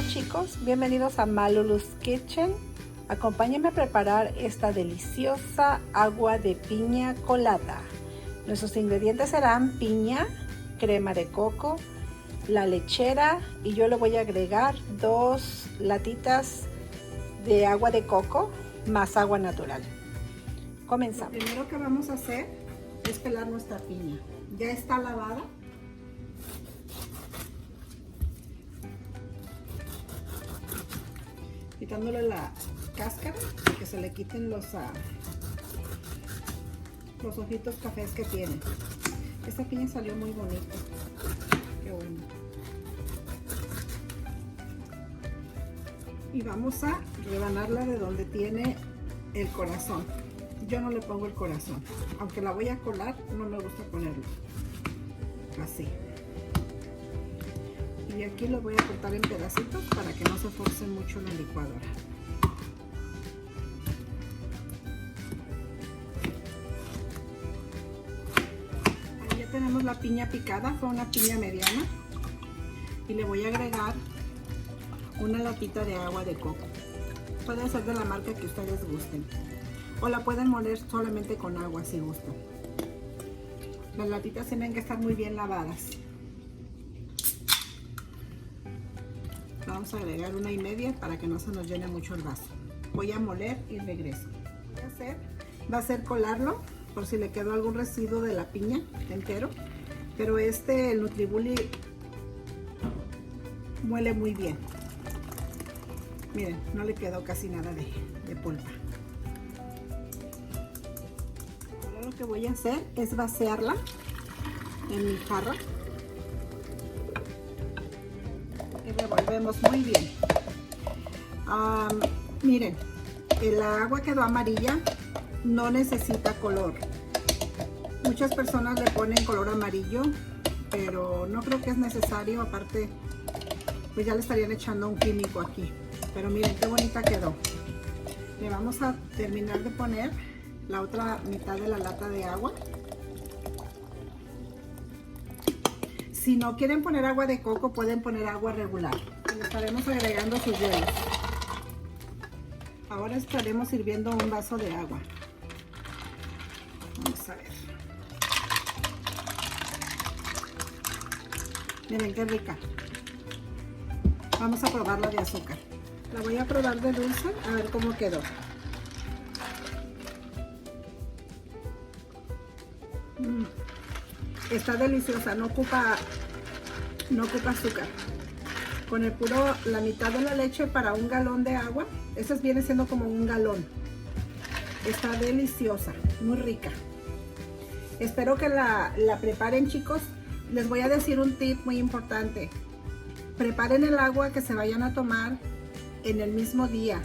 chicos, bienvenidos a Malulu's Kitchen. Acompáñenme a preparar esta deliciosa agua de piña colada. Nuestros ingredientes serán piña, crema de coco, la lechera y yo le voy a agregar 2 latitas de agua de coco más agua natural. Comenzamos. Lo primero que vamos a hacer es pelar nuestra piña. Ya está lavada. Quitándole la cáscara para que se le quiten los ojitos cafés que tiene. Esta piña salió muy bonita. Qué bueno. Y vamos a rebanarla de donde tiene el corazón. Yo no le pongo el corazón. Aunque la voy a colar, no me gusta ponerlo. Así. Y aquí lo voy a cortar en pedacitos para que no se force mucho la licuadora. Ahí ya tenemos la piña picada, fue una piña mediana. Y le voy a agregar una latita de agua de coco. Puede ser de la marca que ustedes gusten. O la pueden moler solamente con agua si gustan. Las latitas tienen que estar muy bien lavadas. Vamos a agregar 1,5 para que no se nos llene mucho el vaso. Voy a moler y regreso. Lo que voy a hacer va a ser colarlo por si le quedó algún residuo de la piña entero. Pero el Nutribully muele muy bien. Miren, no le quedó casi nada de polpa. Ahora lo que voy a hacer es vaciarla en mi jarra. Y revolvemos muy bien. Miren, el agua quedó amarilla, no necesita color. Muchas personas le ponen color amarillo, pero no creo que es necesario. Aparte, pues ya le estarían echando un químico aquí. Pero miren qué bonita quedó. Le vamos a terminar de poner la otra mitad de la lata de agua. Si no quieren poner agua de coco, pueden poner agua regular. Le estaremos agregando sus hielos. Ahora estaremos sirviendo un vaso de agua. Vamos a ver. Miren qué rica. Vamos a probarla de azúcar. La voy a probar de dulce, a ver cómo quedó. Está deliciosa, no ocupa azúcar. Con el puro, la mitad de la leche para 1 galón de agua, esta viene siendo como 1 galón. Está deliciosa, muy rica. Espero que la preparen, chicos. Les voy a decir un tip muy importante. Preparen el agua que se vayan a tomar en el mismo día,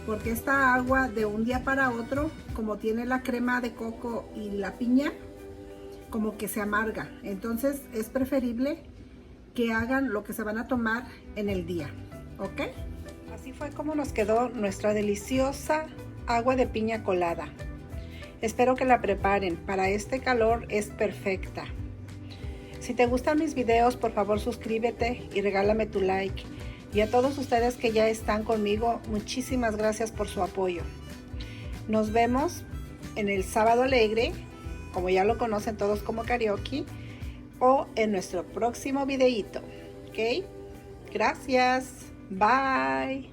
porque esta agua de un día para otro, como tiene la crema de coco y la piña, como que se amarga. Entonces es preferible que hagan lo que se van a tomar en el día, ¿ok? Así fue como nos quedó nuestra deliciosa agua de piña colada. Espero que la preparen, para este calor es perfecta. Si te gustan mis videos, por favor suscríbete y regálame tu like. Y a todos ustedes que ya están conmigo, muchísimas gracias por su apoyo. Nos vemos en el Sábado Alegre, como ya lo conocen todos como karaoke, o en nuestro próximo videíto. ¿Ok? Gracias. Bye.